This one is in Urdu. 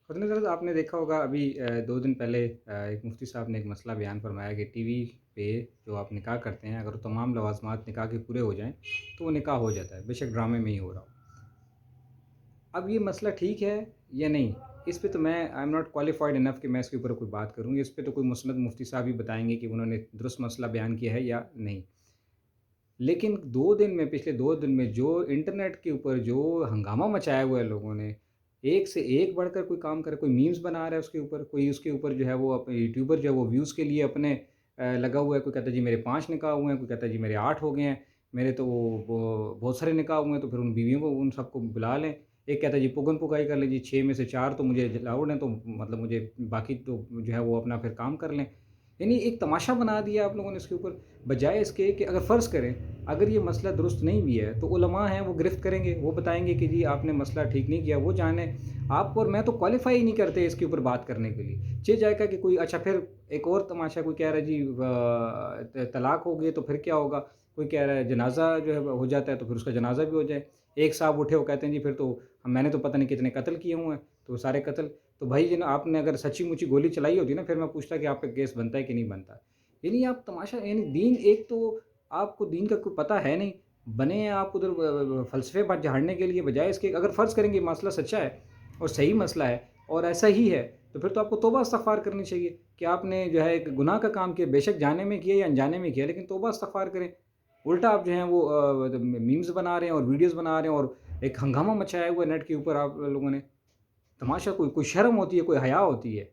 خود نظر آپ نے دیکھا ہوگا ابھی 2 دن پہلے ایک مفتی صاحب نے ایک مسئلہ بیان فرمایا کہ ٹی وی پہ جو آپ نکاح کرتے ہیں، اگر تمام لوازمات نکاح کے پورے ہو جائیں تو وہ نکاح ہو جاتا ہے، بے شک ڈرامے میں ہی ہو رہا ہو۔ اب یہ مسئلہ ٹھیک ہے یا نہیں، اس پہ تو میں آئی ایم ناٹ کوالیفائڈ انف کہ میں اس کے اوپر کوئی بات کروں، اس پہ تو کوئی مسند مفتی صاحب ہی بتائیں گے کہ انہوں نے درست مسئلہ بیان کیا ہے یا نہیں۔ لیکن 2 دن میں، پچھلے 2 دن میں جو انٹرنیٹ کے اوپر جو ہنگامہ مچایا ہوا ہے لوگوں نے، ایک سے ایک بڑھ کر کوئی کام کرے، کوئی میمز بنا رہا ہے اس کے اوپر، کوئی اس کے اوپر جو ہے وہ اپنے یوٹیوبر جو ہے وہ ویوز کے لیے اپنے لگا ہوا ہے، کوئی کہتا ہے جی میرے 5 نکاح ہوئے ہیں، کوئی کہتا ہے جی میرے 8 ہو گئے ہیں، میرے تو بہت سارے نکاح ہوئے ہیں، تو پھر ان بیویوں کو ان سب کو بلا لیں۔ ایک کہتا ہے جی پگن پگائی کر لیں، جی 6 میں سے 4 تو مجھے الاؤڈ ہیں، تو مطلب مجھے باقی تو جو ہے وہ اپنا پھر کام کر لیں۔ یعنی ایک تماشا بنا دیا آپ لوگوں نے اس کے اوپر، بجائے اس کے کہ اگر فرض کریں اگر یہ مسئلہ درست نہیں بھی ہے تو علماء ہیں وہ گرفت کریں گے، وہ بتائیں گے کہ جی آپ نے مسئلہ ٹھیک نہیں کیا، وہ جانیں۔ آپ اور میں تو کوالیفائی ہی نہیں کرتے اس کے اوپر بات کرنے کے لیے، چہ جائے گا کہ کوئی اچھا پھر ایک اور تماشا، کوئی کہہ رہا ہے جی طلاق ہو گئی تو پھر کیا ہوگا، کوئی کہہ رہا ہے جنازہ جو ہے ہو جاتا ہے تو پھر اس کا جنازہ بھی ہو جائے۔ ایک صاحب اٹھے وہ کہتے ہیں جی پھر تو میں نے تو پتہ نہیں کتنے قتل کیے ہوئے ہیں، تو وہ سارے قتل تو بھائی جی نا آپ نے اگر سچی مچی گولی چلائی ہوتی نا پھر میں پوچھتا کہ آپ کا کیس بنتا ہے کہ نہیں بنتا۔ یعنی آپ تماشا، یعنی دین ایک تو آپ کو دین کا کوئی پتہ ہے نہیں، بنے ہیں آپ ادھر فلسفے پر جھاڑنے کے لیے، بجائے اس کے اگر فرض کریں گے مسئلہ سچا ہے اور صحیح مسئلہ ہے اور ایسا ہی ہے تو پھر تو آپ کو توبہ استغفار کرنی چاہیے کہ آپ نے جو ہے ایک گناہ کا کام کیا، بے شک جانے میں کیا یا انجانے میں کیا، لیکن توبہ استغفار کریں۔ الٹا آپ جو ہیں وہ میمز بنا رہے ہیں اور ویڈیوز بنا رہے ہیں اور ایک ہنگامہ مچایا ہوا ہے نیٹ کے اوپر آپ لوگوں نے۔ تماشا، کوئی شرم ہوتی ہے، کوئی حیا ہوتی ہے؟